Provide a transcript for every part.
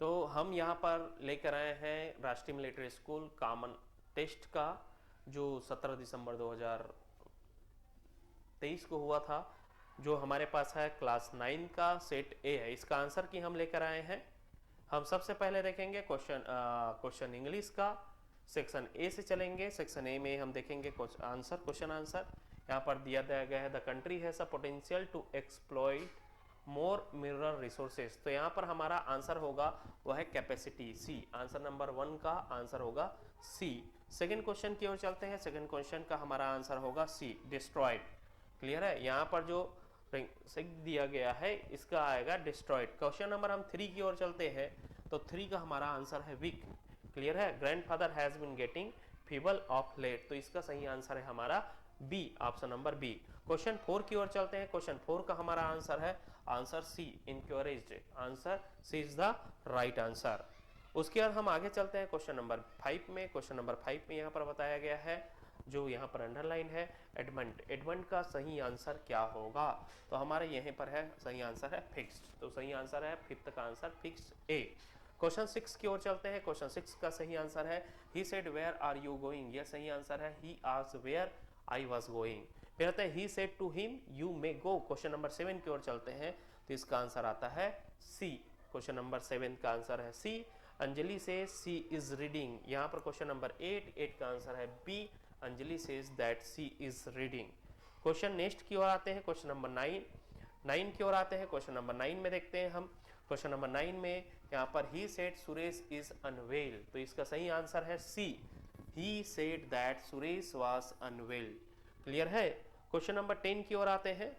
तो हम यहाँ पर लेकर आए हैं राष्ट्रीय मिलिट्री स्कूल कॉमन टेस्ट का, जो 17 दिसंबर 2023 को हुआ था। जो हमारे पास है क्लास 9 का सेट ए है, इसका आंसर की हम लेकर आए हैं। हम सबसे पहले देखेंगे क्वेश्चन इंग्लिश का, सेक्शन ए से चलेंगे। सेक्शन ए में हम देखेंगे क्वेश्चन आंसर। यहाँ पर दिया गया है the country has a potential to exploit more mineral resources. तो यहाँ पर हमारा आंसर होगा वह है कैपेसिटी, सी। आंसर नंबर 1 का आंसर होगा सी। सेकंड क्वेश्चन की ओर चलते हैं। सेकंड क्वेश्चन का हमारा आंसर होगा सी, डिस्ट्रॉयड। क्लियर है, यहाँ पर जो दिया गया है इसका आएगा डिस्ट्रॉयड। क्वेश्चन नंबर हम 3 की ओर चलते हैं, तो 3 का हमारा आंसर है वीक। क्लियर है, grandfather has been getting feeble of late, तो इसका सही आंसर है हमारा B, option number B. Question 4 की ओर चलते हैं। क्वेश्चन 4 का हमारा आंसर है answer C, encouraged. Answer C is the right answer. उसके बाद हम आगे चलते हैं क्वेश्चन नंबर 5 में। क्वेश्चन नंबर 5 में यहाँ पर बताया गया है, जो यहाँ पर अंडरलाइन है, एडमंड। एडमंड का सही आंसर क्या होगा? तो हमारे यहीं पर है सही आंसर है फिक्स्ड। तो सही आंसर है 5th का आंसर फिक्स्ड, ए। क्वेश्चन 6 की ओर चलते हैं। क्वेश्चन 6 का सही आंसर है he said where are you going, यह सही आंसर है he asked where I was going. फिर आता है he said to him you may go. Question number 7 की ओर चलते हैं, तो इसका आंसर आता है सी। क्वेश्चन नंबर 7 का आंसर है सी। अंजलि से सी इज रीडिंग। यहाँ पर क्वेश्चन नंबर 8 का आंसर है B, Anjali says that she is reading. Question next की ओर आते हैं, क्वेश्चन नंबर 9 की ओर आते हैं। क्वेश्चन नंबर 9 में देखते हैं हम। क्वेश्चन नंबर 9 में यहाँ पर he said Suresh is unwell, तो इसका सही आंसर है C, he said that Suresh was unwell. Clear है। क्वेश्चन नंबर 10 की ओर आते हैं।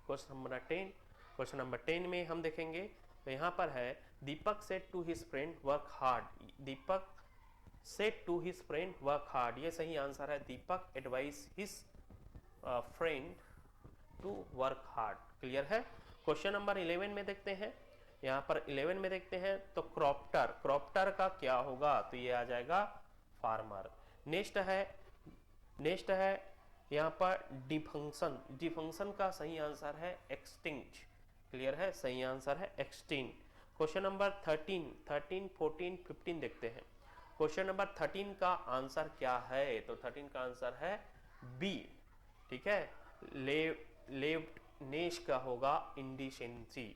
क्वेश्चन नंबर 10, क्वेश्चन नंबर 10 में हम देखेंगे, तो यहाँ पर है Deepak said to his friend work hard. Deepak said to his friend work hard, ये सही आंसर है। Deepak advise his friend to work hard. Clear है। क्वेश्चन नंबर 11 में देखते हैं। यहाँ पर 11 में देखते हैं, तो क्रॉप्टर, क्रॉप्टर का क्या होगा? तो ये आ जाएगा फार्मर। नेक्स्ट है यहाँ पर डिफंक्शन। डिफंक्शन का सही आंसर है एक्सटिंक्ट। क्लियर है, सही आंसर है एक्सटिंक्ट। क्वेश्चन नंबर 13, 14, 15 देखते हैं। क्वेश्चन नंबर 13 का आंसर क्या है? तो 13 का आंसर है बी। ठीक है, लेफ्टनेस का होगा इंडिसेंसी।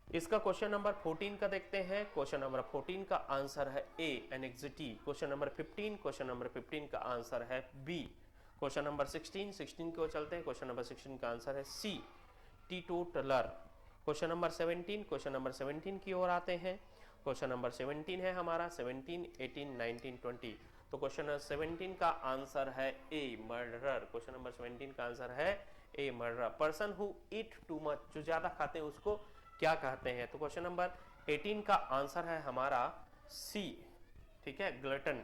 इसका क्वेश्चन नंबर 14 का देखते हैं। क्वेश्चन नंबर 14 का आंसर है ए, एनेक्सिटी। क्वेश्चन नंबर 15 का आंसर है बी। क्वेश्चन नंबर 16 की ओर चलते हैं। क्वेश्चन नंबर 16 का आंसर है सी, टीटोटलर। क्वेश्चन नंबर 17 की ओर आते हैं। क्वेश्चन नंबर 17 है हमारा 17, 18, 19, 20। तो क्वेश्चन नंबर 17 का आंसर है ए, मर्डरर। क्वेश्चन नंबर 17 का आंसर है A, murderer. Person who eat too much, जो ज्यादा खाते हैं उसको क्या कहते हैं? तो क्वेश्चन नंबर 18 का आंसर है हमारा सी। ठीक है, ग्लटन।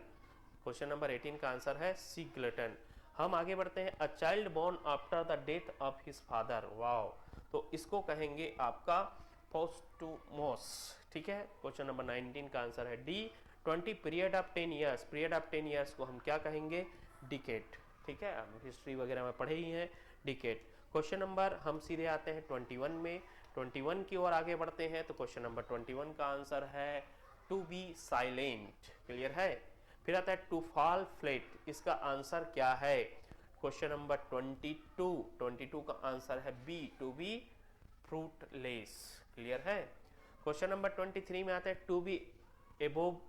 क्वेश्चन नंबर 18 का आंसर है सी, ग्लटन। हम आगे बढ़ते हैं। A child born after the death of his father, wow, तो इसको कहेंगे आपका पोस्टुमोस। ठीक है। क्वेश्चन नंबर 19 का आंसर है D, 20 period of 10 years. Period of 10 years को हम क्या कहेंगे? डिकेड। ठीक है, हम हिस्ट्री वगैरह में पढ़े ही हैं, डिकेड। क्वेश्चन नंबर हम सीधे आते हैं 21 में। 21 की ओर आगे बढ़ते हैं, तो क्वेश्चन नंबर 21 का आंसर है टू बी साइलेंट। क्लियर है। फिर आता है टू फॉल फ्लेट, इसका आंसर क्या है? क्वेश्चन नंबर 22 का आंसर है B, to be fruitless. Clear है। क्वेश्चन नंबर 23 में आता है टू बी एबोव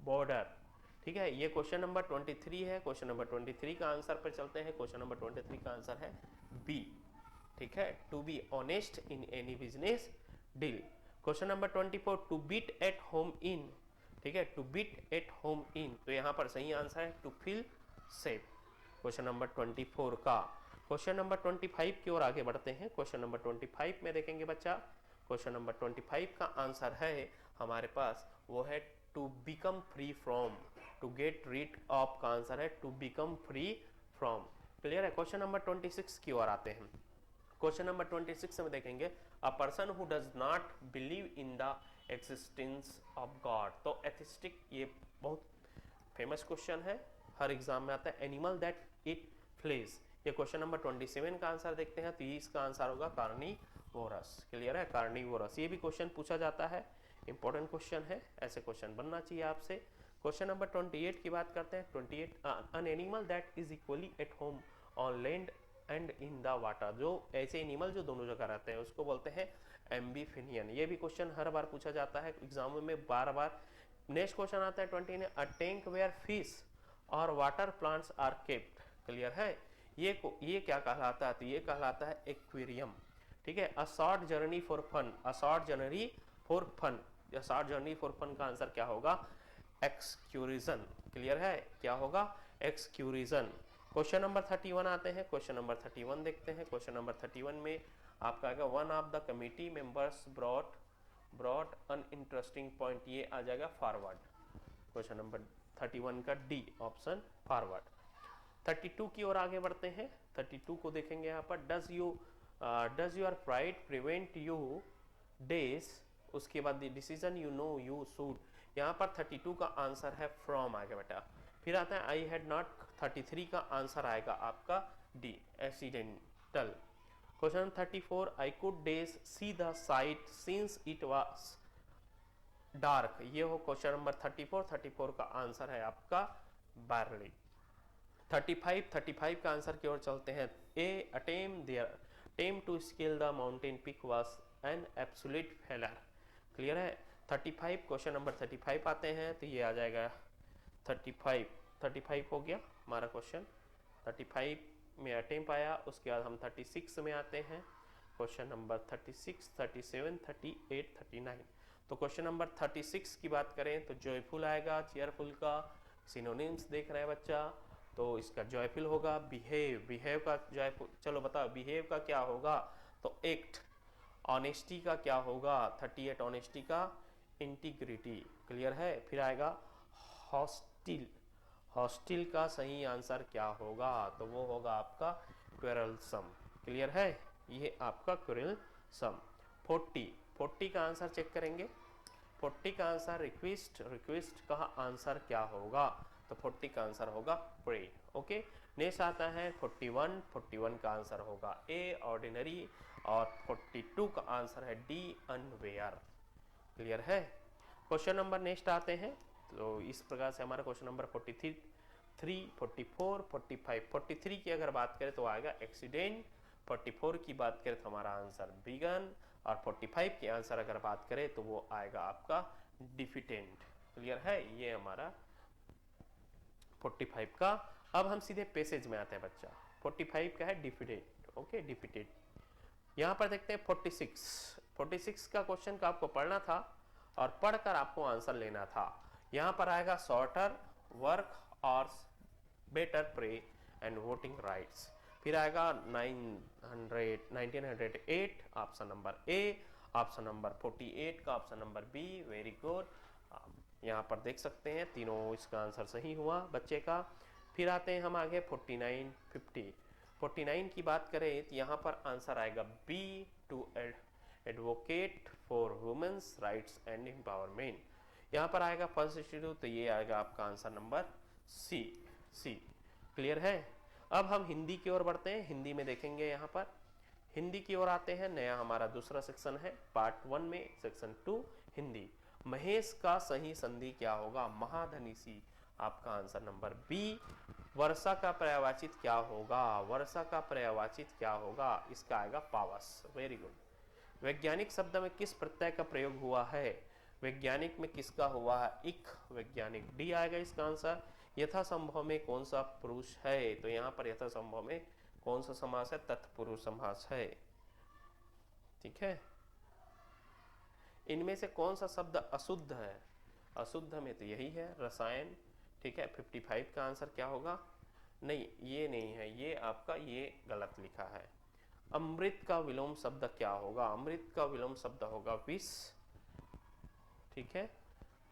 बॉर्डर। ठीक है, ये क्वेश्चन नंबर 23 है। क्वेश्चन नंबर 23 का आंसर पर चलते हैं। क्वेश्चन नंबर 23 का आंसर है बी। ठीक है, to be honest in any business deal. Question number 24, to beat at home in. ठीक है, to beat at home in, तो यहाँ पर सही आंसर है to feel safe. Question number 24 का। क्वेश्चन नंबर 25 की ओर आगे बढ़ते हैं। क्वेश्चन नंबर 25 में देखेंगे बच्चा, क्वेश्चन नंबर 25 का आंसर है हमारे पास वो है to become free from. To get rid of का आंसर है to become free from. Clear है। क्वेश्चन नंबर 26 की ओर आते हैं। क्वेश्चन नंबर 26 में देखेंगे, a person who does not believe in the existence of God. तो एथिस्टिक, ये बहुत फेमस क्वेश्चन है, हर एग्जाम में आता है। एनिमल दैट इट फ्लेज, ये क्वेश्चन नंबर 27 का आंसर देखते हैं, तो इसका आंसर होगा कार्निवोरस। क्लियर है, कार्निवोरस। ये भी क्वेश्चन पूछा जाता है इंपॉर्टेंट क्वेश्चन है, ऐसे क्वेश्चन बनना चाहिए आपसे। क्वेश्चन नंबर 28 की बात करते हैं। 28, an animal that is equally at home on land and in the water. जो ऐसे एनिमल जो दोनों जगह रहते हैं उसको बोलते हैं एम्बीफिनियन। ये भी क्वेश्चन हर बार पूछा जाता है एग्जाम में बार बार। नेक्स्ट क्वेश्चन आता है 20 में, अ टैंक वेयर फिश और water plants are kept. Clear है, ये क्या कहलाता है? तो ये कहलाता है एक्वेरियम। ठीक है, a short journey for fun, a short journey for fun, या शॉर्ट जर्नी फॉर फन का आंसर क्या होगा? एक्सक्यूरिजन। क्लियर है, क्या होगा? एक्सक्यूरिजन। क्वेश्चन नंबर 31 आते हैं। क्वेश्चन नंबर 31 देखते हैं। क्वेश्चन नंबर 31 में आपका आएगा, one of the committee members brought an interesting point. ये आ जाएगा फॉरवर्ड। क्वेश्चन नंबर 31 का डी ऑप्शन फॉरवर्ड। 32 की ओर आगे बढ़ते हैं। 32 को देखेंगे यहाँ पर, does your pride prevent you days, उसके बाद decision you know you should. यहाँ पर 32 का आंसर है फ्रॉम आगे बेटा। फिर आता है आई हैड नॉट, 33 का आंसर आएगा आपका D, accidental. Question 34, I could days see the site since it was dark. ये हो क्वेश्चन नंबर 34। 34 का आंसर है आपका बारली। 35 का आंसर की ओर चलते हैं। A attempt to scale the mountain peak was an absolute failure. Clear है, 35 क्वेश्चन नंबर 35 आते हैं तो ये आ जाएगा 35 हो गया हमारा क्वेश्चन। 35 में अटेम्प्ट आया, उसके बाद हम 36 में आते हैं। Question number 36, 37, 38, 39। तो क्वेश्चन नंबर 36 की बात करें तो जॉयफुल आएगा, चेयरफुल का सिनोनिम्स देख रहे हैं बच्चा, तो इसका जॉयफुल होगा। बिहेव का जॉयफुल, चलो बताओ बिहेव का क्या होगा? तो एक्ट। ऑनेस्टी का क्या होगा? 38 ऑनेस्टी का इंटीग्रिटी। क्लियर है, फिर आएगा हॉस्टिल। हॉस्टिल का सही आंसर क्या होगा? तो वो होगा आपका क्वेरलसम। क्लियर है, ये आपका क्वेरलसम। 40 का आंसर चेक करेंगे। 40 का आंसर रिक्वेस्ट का आंसर क्या होगा? तो 40 का आंसर होगा प्रे। ओके, नेक्स्ट आता है 41 का आंसर होगा ए ऑर्डिनरी, और 42 का आंसर है डी अनवेयर। क्लियर है। क्वेश्चन नंबर नेक्स्ट आते हैं। तो इस प्रकार से हमारा क्वेश्चन नंबर 43, 44, 45। 43 की अगर बात करें तो आएगा एक्सीडेंट। 44 की बात करें तो हमारा आंसर बिगन, और 45 के आंसर अगर बात करें तो वो आएगा आपका डिफिटेंट। क्लियर है, ये हमारा 45 का। अब हम सीधे पैसेज में आते हैं बच्चा। 45 का है डिफिटेंट। ओके, डिफिटेंट। यहाँ पर देखते हैं 46 का क्वेश्चन का आपको पढ़ना था और पढ़कर आपको आंसर लेना था। यहाँ पर आएगा शॉर्टर वर्क और better pay and voting rights. फिर आएगा 1908 option number A, option number 48 का option number B. Very good, यहाँ पर देख सकते हैं तीनों इसका आंसर सही हुआ बच्चे का। फिर आते हैं हम आगे 49, 50। 49 की बात करें तो यहाँ पर आंसर आएगा B, to advocate for women's rights and empowerment. यहाँ पर आएगा फर्स्ट इंस्टीट्यूट, तो ये आएगा आपका आंसर नंबर सी। क्लियर है। अब हम हिंदी की ओर बढ़ते हैं। हिंदी में देखेंगे, यहाँ पर हिंदी की ओर आते हैं। नया हमारा दूसरा सेक्शन है पार्ट 1 में, सेक्शन 2 हिंदी। महेश का सही संधि क्या होगा? महाधनिसी, आपका आंसर नंबर बी। वर्षा का पर्यायवाचित क्या होगा? वर्षा का पर्यायवाचित क्या होगा? इसका आएगा पावस। Very good. वैज्ञानिक शब्द में किस प्रत्यय का प्रयोग हुआ है? वैज्ञानिक में किसका हुआ है? इक वैज्ञानिक, डी आएगा इसका आंसर। यथासंभव में कौन सा पुरुष है? तो यहाँ पर यथासंभव में कौन सा समास है? तत्पुरुष समास है। ठीक है, इनमें से कौन सा शब्द अशुद्ध है? अशुद्ध में तो यही है, रसायन। ठीक है, 55 का आंसर क्या होगा? नहीं, ये नहीं है, ये आपका ये गलत लिखा है। अमृत का विलोम शब्द क्या होगा? अमृत का विलोम शब्द होगा विष। ठीक है,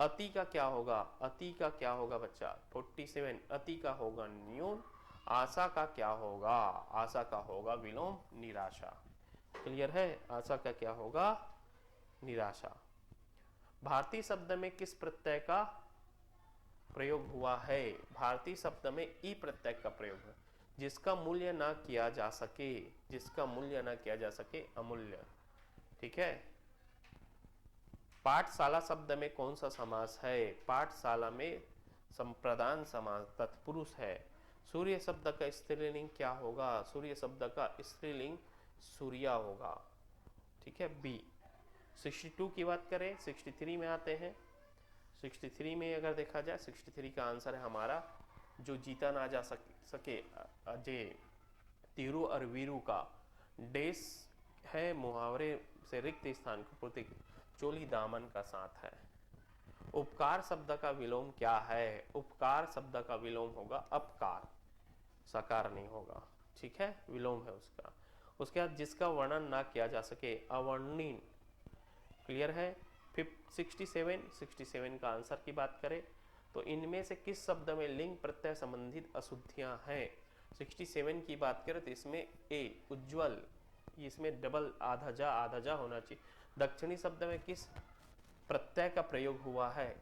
अति का क्या होगा? अति का क्या होगा बच्चा? 47, अति का होगा न्यून। आशा का क्या होगा? आशा का होगा विलोम निराशा। क्लियर है, आशा का क्या होगा? निराशा। भारतीय शब्द में किस प्रत्यय का प्रयोग हुआ है? भारतीय शब्द में ई प्रत्यय का प्रयोग है। जिसका मूल्य ना किया जा सके, जिसका मूल्य ना किया जा सके, अमूल्य। ठीक है, पाठशाला शब्द में कौन सा समास है? पाठशाला में संप्रदान समास तत्पुरुष है। सूर्य शब्द का स्त्रीलिंग क्या होगा? सूर्य शब्द का स्त्रीलिंग सूर्या होगा। ठीक है, बी। 62 की बात करें, 63 में आते हैं। 63 में अगर देखा जाए, 63 का आंसर है हमारा जो जीता ना जा सके अजय तीरू और वीरू का डेस है मुहावरे से रिक्त स्थान को पूर्ति चोली दामन का साथ है। उपकार शब्द का विलोम क्या है? उपकार शब्द का विलोम होगा अपकार, सकार नहीं होगा। ठीक है, विलोम है उसका। उसके बाद जिसका वर्णन ना किया जा सके, अवर्णनीय। क्लियर है। 67 का आंसर की बात करें तो इनमें से किस शब्द में लिंग प्रत्यय संबंधित अशुद्धियां हैं? 67 की बात करें तो इसमें ए उज्ज्वल, इसमें डबल आधा जा होना चाहिए। दक्षिणी शब्द में किस प्रत्यय का प्रयोग हुआ है?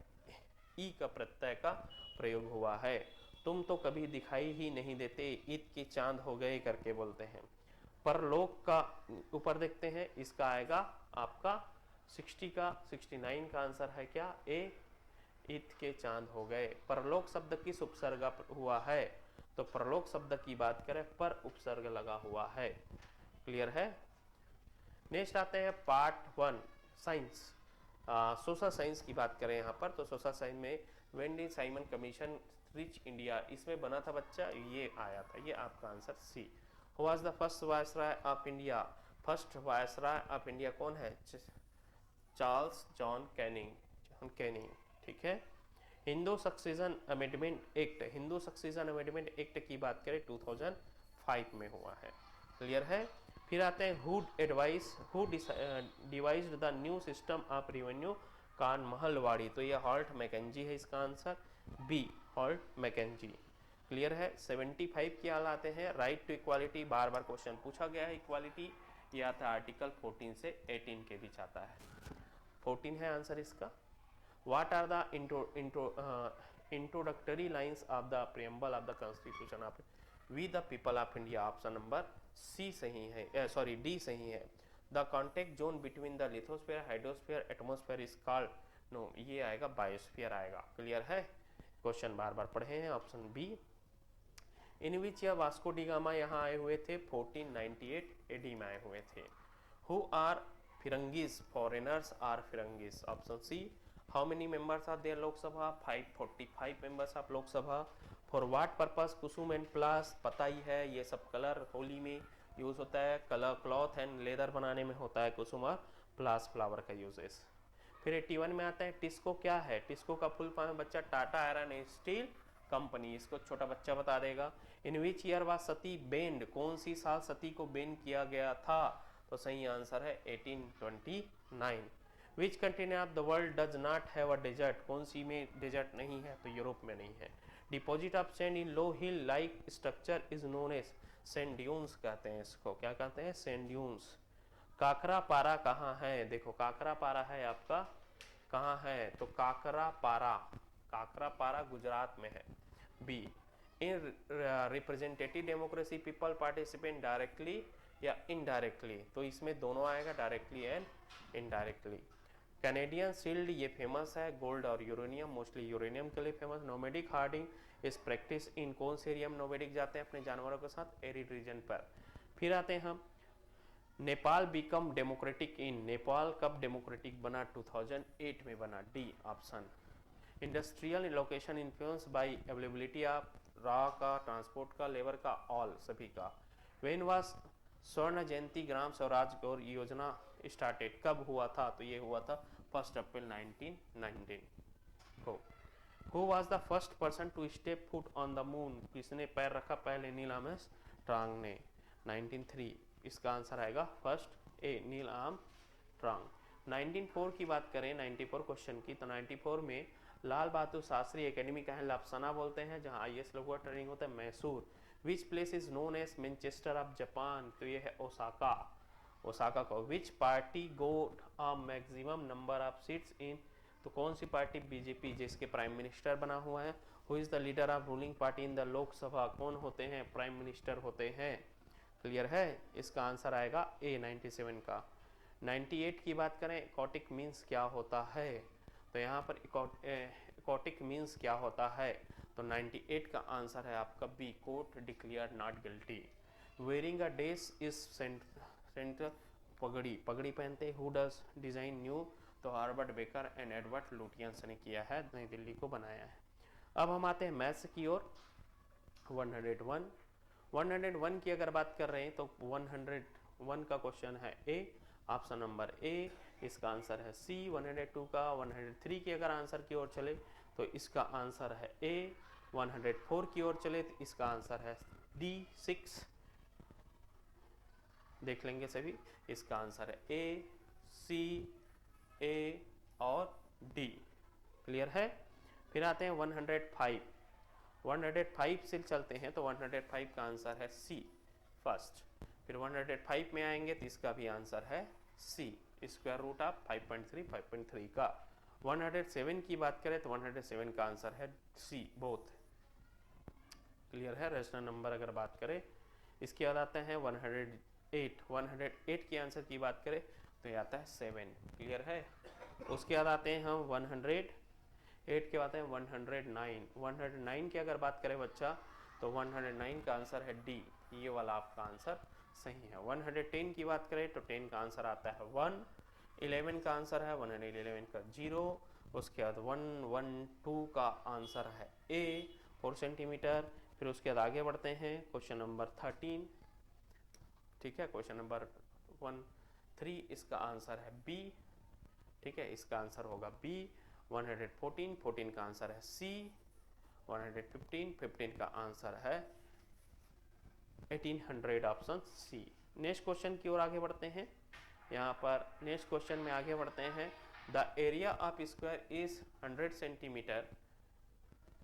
ई का प्रत्यय का प्रयोग हुआ है। तुम तो कभी दिखाई ही नहीं देते, ईद के चांद हो गए करके बोलते हैं। परलोक का ऊपर देखते हैं, इसका आएगा आपका 69 का आंसर है क्या? ए, ईद के चांद हो गए। परलोक शब्द किस उपसर्ग हुआ है? तो परलोक शब्द की बात करें पर उपसर्ग लगा हुआ है। क्लियर है। नेक्स्ट आते हैं पार्ट 1 साइंस। सोशल साइंस की बात करें यहाँ पर तो सोशल साइंस में वेंडी साइमन कमीशन रिच इंडिया, इसमें बना था बच्चा, ये आया था, ये आपका answer C. Who was the first viceroy of India? First viceroy of India कौन है? Charles John Canning. ठीक है। Hindu Succession Amendment Act, Hindu Succession Amendment Act की बात करें 2005 में हुआ है। क्लियर है। फिर आते हैं who devised the new system of revenue कान महलवाड़ी, तो ये हॉल्ट मैकेंजी है इसका answer B, Holt Mackenzie. Clear है। 75 की हाल आते हैं राइट टू इक्वालिटी, बार बार क्वेश्चन पूछा गया है इक्वालिटी, ये आता है आर्टिकल 14 से 18 के बीच आता है। 14 है आंसर इसका। What are the introductory lines of the preamble of the Constitution of We the People of India? Option number C सही है, सॉरी डी सही है। The contact zone between the lithosphere, hydrosphere, atmosphere is called, no ये आएगा biosphere आएगा। Clear है। Question बार बार पढ़े हैं, option B. In which year Vasco da Gama यहाँ आए हुए थे? 1498 एडी में आए हुए थे। Who are firangis? Foreigners are firangis, option C. How many members are there Lok Sabha? 545 members of Lok Sabha. For what purpose Kusum and प्लास? पता ही है ये सब कलर होली में यूज होता है, कलर क्लॉथ एंड लेदर बनाने में होता है कुसुम और प्लास फ्लावर का यूजेस। फिर 81 में आता है टिस्को क्या है? टिस्को का फुल फॉर्म है बच्चा Tata Iron and Steel Company, इसको छोटा बच्चा बता देगा। In which year was sati banned? कौन सी साल सती को बेंड किया गया था? तो सही आंसर है 1829। Which country of the world does not have a desert? कौन सी में डेजर्ट नहीं है? तो यूरोप में नहीं है। Deposit of sand in low hill like structure is known as sand dunes कहते हैं इसको। क्या कहते हैं? Sand dunes. काकरा पारा कहाँ है? देखो काकरा पारा है आपका कहाँ है? तो काकरा पारा गुजरात में है। B. In representative democracy people participate directly या इनडायरेक्टली? तो इसमें दोनों आएगा, directly and indirectly. Canadian shield ये फेमस है, गोल्ड और यूरेनियम, मोस्टली यूरेनियम के लिए famous. Nomadic herding is practice in कौन से एरिया में नोमैडिक जाते हैं अपने जानवरों के साथ? एरिड रीजन पर। फिर आते हैं हम नेपाल बिकम डेमोक्रेटिक इन, नेपाल कब डेमोक्रेटिक बना? 2008 में बना, D option. Industrial location influence by availability of raw का, ट्रांसपोर्ट का, लेबर का, ऑल सभी का। व्हेन वाज स्वर्ण जयंती ग्राम स्वराज गौर योजना स्टार्टेड? कब हुआ था? तो ये हुआ था 1 अप्रैल 1919 को। Who was the first person to step foot on the moon? किसने पैर रखा पहले? नील आर्मस्ट्रांग ने, 1903। इसका आंसर आएगा फर्स्ट ए, नील आर्मस्ट्रांग। 1904 की बात करें, 94 क्वेश्चन की, तो 94 में लाल बहादुर शास्त्री एकेडमी का है लापसाना बोलते हैं, जहां IAS लोगों का ट्रेनिंग होता है, Mysore. Which place is known as Manchester of Japan? तो ये है ओसाका को। Which party got a maximum number of seats in? तो कौन सी पार्टी? बीजेपी, जिसके प्राइम मिनिस्टर बना हुआ है। Who is the leader of ruling party in the Lok Sabha? कौन होते हैं? प्राइम मिनिस्टर होते हैं। क्लियर है। इसका आंसर आएगा ए, 97 का। 98 की बात करें, इकोटिक मीन्स क्या होता है, तो यहाँ पर इकोटिक मीन्स क्या होता है, तो 98 का आंसर है आपका B, court declare not guilty. Wearing a dress is centre, पगड़ी, पगड़ी पहनते, हु डज डिजाइन न्यू, तो Herbert Baker and Edward Lutyens ने किया है, नई दिल्ली को बनाया है। अब हम आते हैं मैथ्स की ओर। 101 की अगर बात कर रहे हैं तो 101 का क्वेश्चन है ए, ऑप्शन नंबर ए, इसका आंसर है सी। 102 का 103 की अगर आंसर की ओर चले तो इसका आंसर है ए। 104 की ओर चले तो इसका आंसर है डी 6, देख लेंगे सभी, इसका आंसर है ए, सी, ए और डी। क्लियर है। फिर आते हैं 105 से चलते हैं तो 105 का आंसर है सी फर्स्ट। फिर 105 में आएंगे तो इसका भी आंसर है सी, स्क्वायर रूट ऑफ 5.3 5.3 का। 107 की बात करें तो 107 का आंसर है सी, बोथ। क्लियर है। रेशनल नंबर अगर बात करें, इसके बाद आते हैं 108 की आंसर की बात करें तो ये आता है 7। क्लियर है। उसके बाद आते हैं हम 108 के बाद है 109 की अगर बात करें बच्चा तो 109 का आंसर है डी, ये वाला आपका आंसर सही है। 110 की बात करें तो 10 का आंसर आता है 1। 11 का आंसर है 111 का 0। उसके बाद 112 का आंसर है ए 4 सेंटीमीटर। फिर उसके बाद आगे बढ़ते हैं क्वेश्चन नंबर 13। ठीक है, क्वेश्चन नंबर 13 इसका आंसर है बी। ठीक है, इसका आंसर होगा बी। 114 का आंसर है सी। 115 का आंसर है 1800, ऑप्शन सी। नेक्स्ट क्वेश्चन की ओर आगे बढ़ते हैं। यहाँ पर नेक्स्ट क्वेश्चन में आगे बढ़ते हैं। The area of square is 100 centimetre.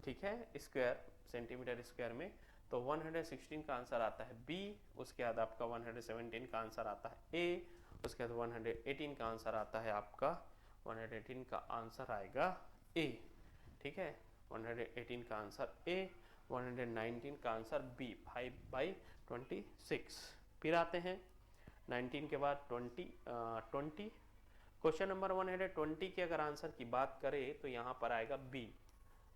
ठीक है, स्क्वायर सेंटीमीटर स्क्वायर में तो 116 का आंसर आता है बी। उसके बाद आपका 117 का आंसर आता है ए। उसके बाद 118 का आंसर आता है आपका 118 का आंसर आएगा ए। ठीक है, 118 का आंसर ए। 119 का आंसर बी, 5/26। फिर आते हैं 19 के बाद 20। क्वेश्चन नंबर 120 के अगर आंसर की बात करें तो यहाँ पर आएगा बी,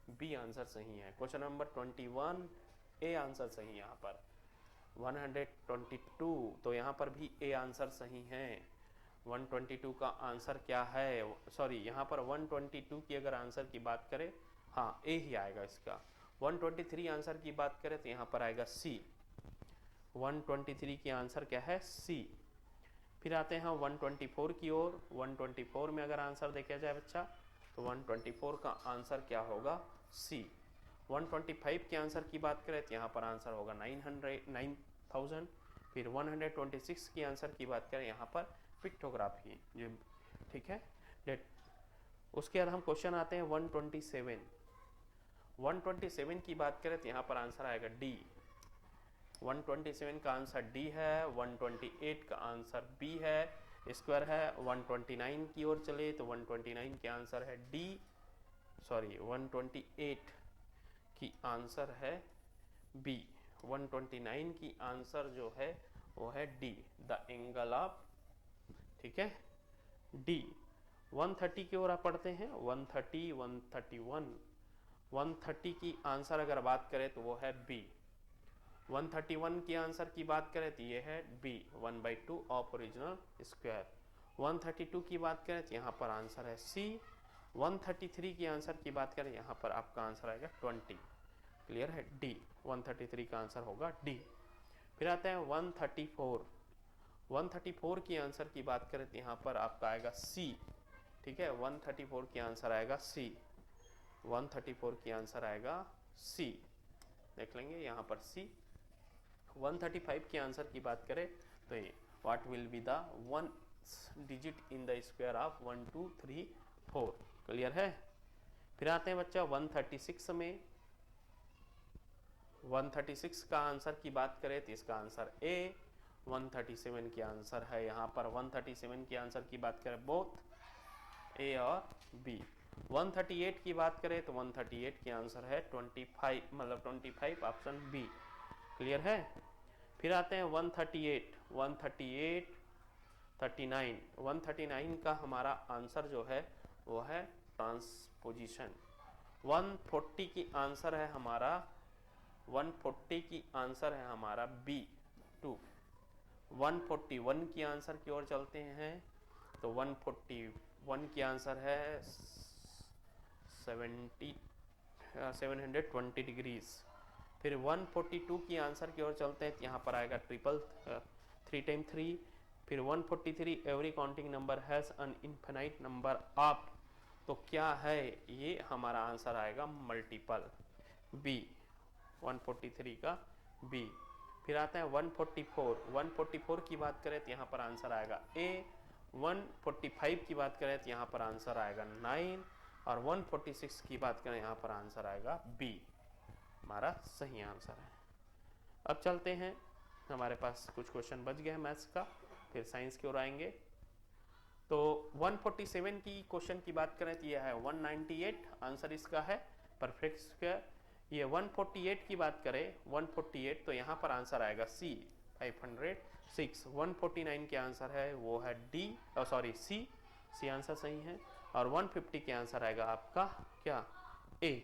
बी आंसर सही है। क्वेश्चन नंबर 21 ए आंसर सही है। यहाँ पर 122 तो यहाँ पर भी ए आंसर सही है। 122 का आंसर क्या है, सॉरी यहाँ पर 122 की अगर आंसर की बात करें, हाँ ए ही आएगा इसका। 123 आंसर की बात करें तो यहाँ पर आएगा सी। 123 की आंसर क्या है, सी। फिर आते हैं 124 की ओर। 124 में अगर आंसर देखा जाए बच्चा तो 124 का आंसर क्या होगा, सी। 125 के आंसर की बात करें तो यहाँ पर आंसर होगा 9000। फिर 126 की आंसर की बात करें यहाँ पर पिक्टोग्राफी, ये ठीक है डेट। उसके बाद हम क्वेश्चन आते हैं 127। 127 की बात करें तो यहाँ पर आंसर आएगा डी। 127 का आंसर डी है। 128 का आंसर बी है, स्क्वायर है। 129 की ओर चले तो 129 के आंसर है डी, सॉरी 128 की आंसर है बी। 129 की आंसर जो है वो है डी, द एंगल ऑफ, ठीक है, डी। 130 की ओर आप पढ़ते हैं। 130, 131, 130 की आंसर अगर बात करें तो वो है बी। 131 की आंसर की बात करें तो ये है बी, 1/2 ऑफ ओरिजिनल स्क्वायर। 132 की बात करें तो यहाँ पर आंसर है सी। 133 की आंसर की बात करें यहाँ पर आपका आंसर आएगा 20। क्लियर है, डी। 133 का आंसर होगा डी। फिर आते हैं 134। 134 की आंसर की बात करें तो यहाँ पर आपका आएगा सी। ठीक है, 134 की आंसर आएगा सी। 134 की आंसर आएगा सी, देख लेंगे यहाँ पर सी। 135 की आंसर की बात करें तो ये what will be the one digit in the square of 1 2 3 4। Clear है। फिर आते हैं बच्चा 136 में। 136 का आंसर की बात करें तो इसका आंसर ए। 137 की आंसर है यहाँ पर, 137 की आंसर की बात करें बोथ ए और बी। 138 की बात करें तो 138 की आंसर है 25, मतलब 25, ऑप्शन बी। क्लियर है। फिर आते हैं 138। 139 का हमारा आंसर जो है वो है ट्रांसपोजिशन। 140 की आंसर है हमारा 140 की आंसर है हमारा बी 2। 141 की आंसर की ओर चलते हैं तो 141 की आंसर है 720 डिग्रीज। फिर 142 की आंसर की ओर चलते हैं तो यहाँ पर आएगा ट्रिपल 3 टाइम 3। फिर 143 every counting number has an infinite number of, तो क्या है ये हमारा आंसर आएगा मल्टीपल बी 143 का बी। फिर आता है 144 की बात करें तो यहाँ पर आंसर आएगा ए। 145 की बात करें तो यहाँ पर आंसर आएगा 9 और 146 की बात करें यहाँ पर आंसर आएगा बी, हमारा सही आंसर है। अब चलते हैं, हमारे पास कुछ क्वेश्चन बच गए हैं मैथ्स का, फिर साइंस की ओर आएंगे। तो 147 की क्वेश्चन की बात करें तो ये है 198, आंसर इसका है परफेक्ट स्क्वायर। ये 148 की बात करें 148 तो यहाँ पर आंसर आएगा सी 506। 149 के आंसर है वो है डी, सॉरी सी आंसर सही है। और 150 के आंसर आएगा आपका क्या ए,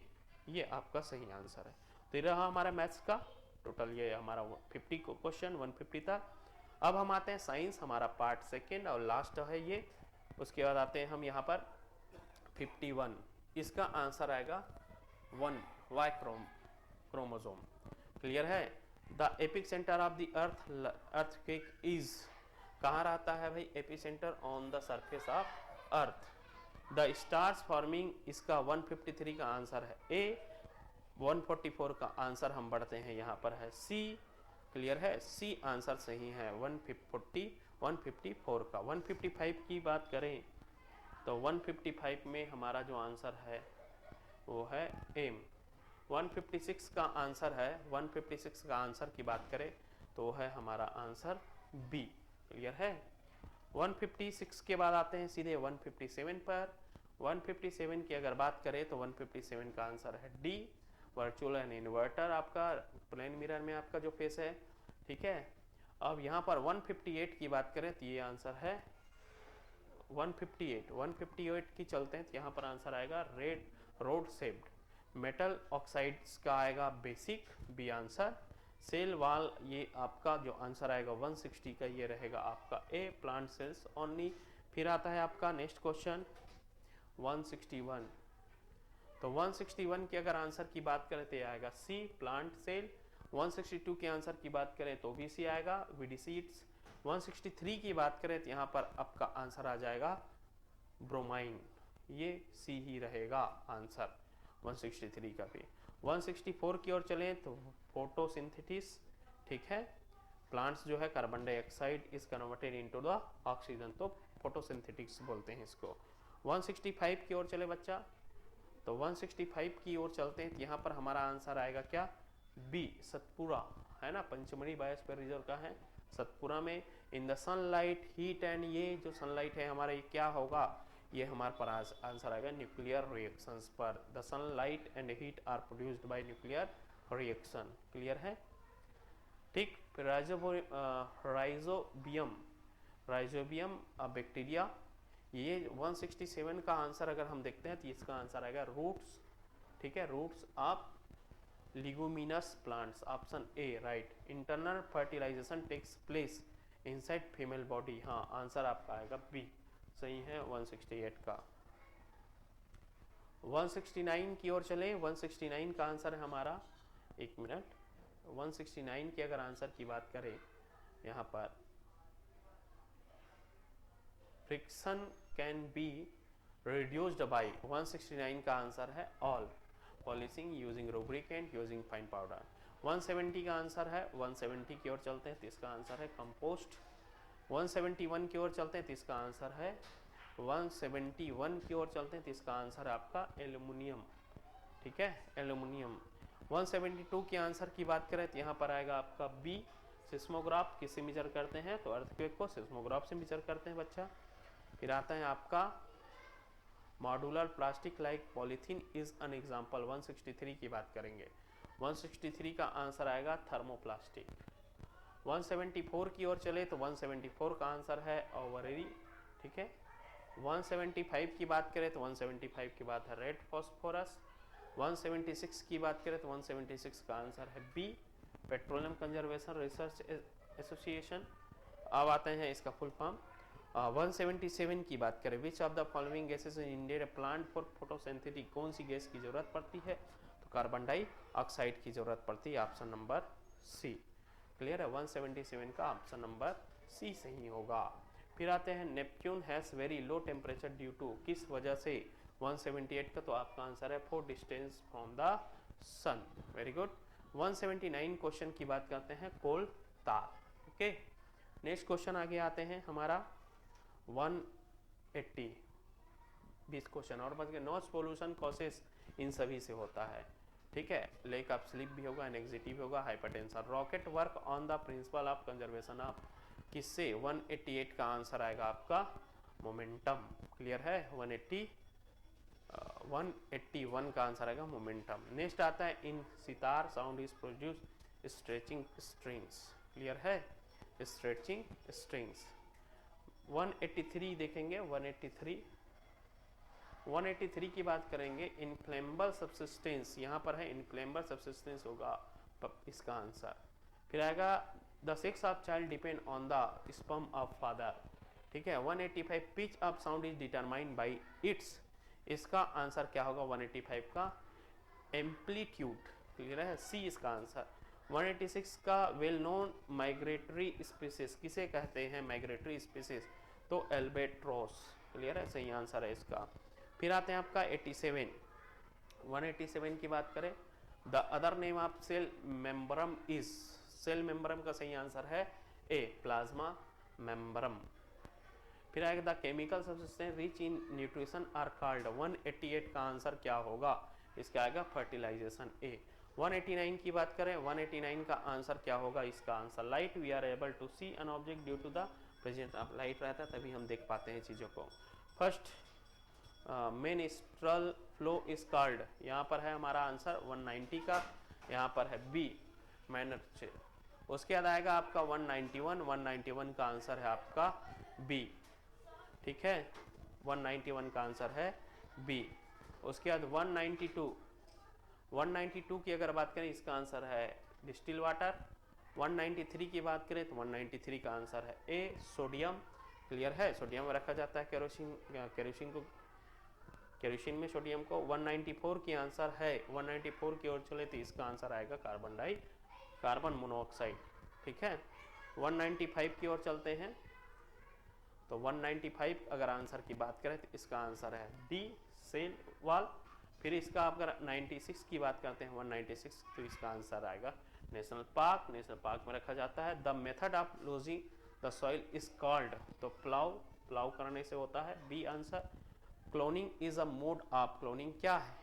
ये आपका सही आंसर है। तो ये रहा हमारा मैथ्स का टोटल, ये हमारा 50 क्वेश्चन 150 तक। अब हम आते हैं साइंस, हमारा पार्ट सेकेंड और लास्ट है ये। उसके बाद आते हैं हम यहाँ पर 51, इसका आंसर आएगा 1 वाई क्रोमोसोम। क्लियर है। The epic centre of the earthquake is, कहाँ रहता है भाई epic centre? On the surface of earth. The stars forming, इसका 153 का आंसर है ए। 144 का आंसर हम बढ़ते हैं यहाँ पर है सी। क्लियर है, सी आंसर सही है 154 का। 155 की बात करें तो 155 में हमारा जो आंसर है वो है एम। 156 का आंसर है, 156 का आंसर की बात करें तो है हमारा आंसर बी। क्लियर है। 156 के बाद आते हैं सीधे 157 पर। 157 की अगर बात करें तो 157 का आंसर है डी, वर्चुअल एंड इन्वर्टर आपका प्लेन मिरर में आपका जो फेस है। ठीक है। अब यहाँ पर 158 की बात करें तो ये आंसर है 158 की चलते हैं तो यहाँ पर आंसर आएगा रोड शेप्ड। मेटल ऑक्साइड्स का आएगा basic, B answer. Cell wall, ये आपका जो आंसर आएगा 160 का ये रहेगा आपका ए, प्लांट सेल्स ओनली। फिर आता है आपका नेक्स्ट क्वेश्चन 161। तो 161 के अगर आंसर की बात करें तो आएगा सी, प्लांट सेल। 162 के आंसर की बात करें तो भी सी आएगा, वीडी सीड्स। 163 की बात करें तो यहाँ पर आपका आंसर आ जाएगा ब्रोमाइन, ये सी ही रहेगा आंसर 163 का भी। 164 की ओर चलें तो फोटोसिंथेसिस। ठीक है, प्लांट्स जो है carbon dioxide is converted into the oxygen, तो फोटोसिंथेटिक्स बोलते हैं इसको। 165 की ओर चले बच्चा, तो 165 की ओर चलते हैं तो यहाँ पर हमारा आंसर आएगा क्या बी, सतपुरा है ना, पंचमढ़ी बायोस्फीयर रिजर्व का है सतपुरा में। In the sunlight heat and, ये जो सनलाइट है हमारा ये क्या होगा, ये हमारे पर आंसर आएगा न्यूक्लियर रिएक्शंस पर। The sunlight and heat are produced by nuclear reaction. Clear है। ठीक। फिर राइजोबियम बैक्टीरिया, ये 167 का आंसर अगर हम देखते हैं तो इसका आंसर आएगा रूट्स। ठीक है, roots of leguminous plants, option A right. Internal fertilisation takes place inside female body, हाँ आंसर आपका आएगा बी, सही है 168 का। 169 की ओर चलें, 169 का आंसर है हमारा, एक मिनट, 169 के अगर आंसर की बात करें यहाँ पर friction can be reduced by, 169 का आंसर है all, polishing using lubricant using fine powder. 170 का आंसर है, 170 की ओर चलते हैं तो इसका आंसर है कंपोस्ट। 171 की ओर चलते हैं तो इसका आंसर है 171 की ओर चलते हैं तो इसका आंसर है आपका एल्युमिनियम। ठीक है, एल्युमिनियम। 172 के आंसर की बात करें तो यहाँ पर आएगा आपका बी, सिस्मोग्राफ। किससे मेजर करते हैं तो अर्थक्वेक को सिस्मोग्राफ से मेजर करते हैं बच्चा। फिर आता है आपका modular plastic like polythene is an example. 163 की बात करेंगे, 163 का आंसर आएगा थर्मोप्लास्टिक। 174 की ओर चले तो 174 का आंसर है ओवरी, ठीक है। 175 की बात करें तो 175 की बात है रेड फॉस्फोरस। 176 की बात करें तो 176 का आंसर है B, Petroleum Conservation Research Association. अब आते हैं इसका फुल फॉर्म। 177 की बात करें, which of the following gases in India plant for photosynthesis, कौन सी गैस की जरूरत पड़ती है, तो कार्बन डाइऑक्साइड की जरूरत पड़ती है, ऑप्शन नंबर सी। क्लियर है, 177 का ऑप्शन नंबर सी सही होगा। फिर आते हैं Neptune has very low temperature due to, किस वजह से 178 का, तो आपका आंसर है for distance from the sun. Very good. 179 question की बात करते हैं कोल तार, ओके। नेक्स्ट क्वेश्चन आगे आते हैं हमारा 180, 20 क्वेश्चन और बच गए। नॉइज पोल्यूशन कॉसेस इन सभी से होता है, ठीक है। लेक ऑफ स्लीप भी होगा, एंग्जायटी भी होगा, hypertension. Rocket work on the principle of conservation of, किससे, 188 का आंसर आएगा आपका मोमेंटम। क्लियर है, 181 का आंसर आएगा मोमेंटम। नेक्स्ट आता है in sitar sound is produce stretching strings. Clear है, स्ट्रेचिंग स्ट्रिंग्स। 183 देखेंगे, 183 की बात करेंगे। इनफ्लेमेबल सब्सिस्टेंस, यहाँ पर है इनफ्लेमेबल सब्सिस्टेंस होगा इसका आंसर। फिर आएगा the sex of child depend on the sperm of father, ठीक है। 185 pitch of sound is determined by its, इसका आंसर क्या होगा 185 का, एम्पलीट्यूड। क्लियर है, सी इसका आंसर। 186 का वेल नोन माइग्रेटरी स्पीसीज, किसे कहते हैं माइग्रेटरी स्पीसीज, तो एल्बेट्रोस। क्लियर है, सही आंसर है इसका। फिर आते हैं आपका 87, 187 की बात करें, the other name of cell membrane is, cell membrane का सही आंसर है ए, प्लाज्मा मेम्ब्रम। फिर आएगा the chemical substance rich in nutrition are called, 188 का आंसर क्या होगा, इसका आएगा फर्टिलाइजेशन ए। 189 की बात करें, 189 का आंसर क्या होगा, इसका answer light, we are able to see an object due to the presence of light रहता है तभी हम देख पाते हैं चीज़ों को। First menstrual flow is called, यहाँ पर है हमारा आंसर 190 का, यहाँ पर है बी मैनर्चे। उसके बाद आएगा आपका 191, 191 का आंसर है आपका बी, ठीक है, 191 का आंसर है बी। उसके बाद 192, 192 की अगर बात करें इसका आंसर है डिस्टिल वाटर। 193 की बात करें तो 193 का आंसर है ए, सोडियम। क्लियर है, सोडियम में रखा जाता है केरोसिन में सोडियम को। 194 की आंसर है, 194 की ओर चले तो इसका आंसर आएगा कार्बन मोनोऑक्साइड, ठीक है। 195 की ओर चलते हैं तो 195 अगर आंसर की बात करें तो इसका आंसर है डी, सेल वाल। फिर इसका अगर 96 की बात करते हैं 196 तो इसका आंसर आएगा नेशनल पार्क, नेशनल पार्क में रखा जाता है। The method of loosing the soil is called, तो प्लाउ करने से होता है, B answer. Cloning is a mode of, cloning क्या है,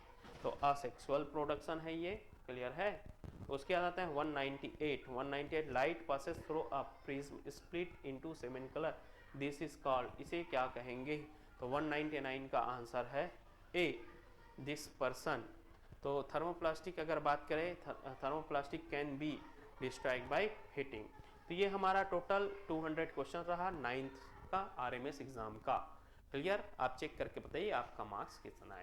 तो असेक्सुअल प्रोडक्शन है ये। क्लियर है। उसके बाद आता है 198, light passes through a prism split into 7 colour, this is called, इसे क्या कहेंगे, तो 199 का आंसर है ए, दिस पर्सन। तो थर्मोप्लास्टिक अगर बात करें, thermoplastic can be destroyed by heating. तो ये हमारा टोटल 200 क्वेश्चन रहा 9th का RMS एग्जाम का। क्लियर, आप चेक करके बताइए आपका मार्क्स कितना आया।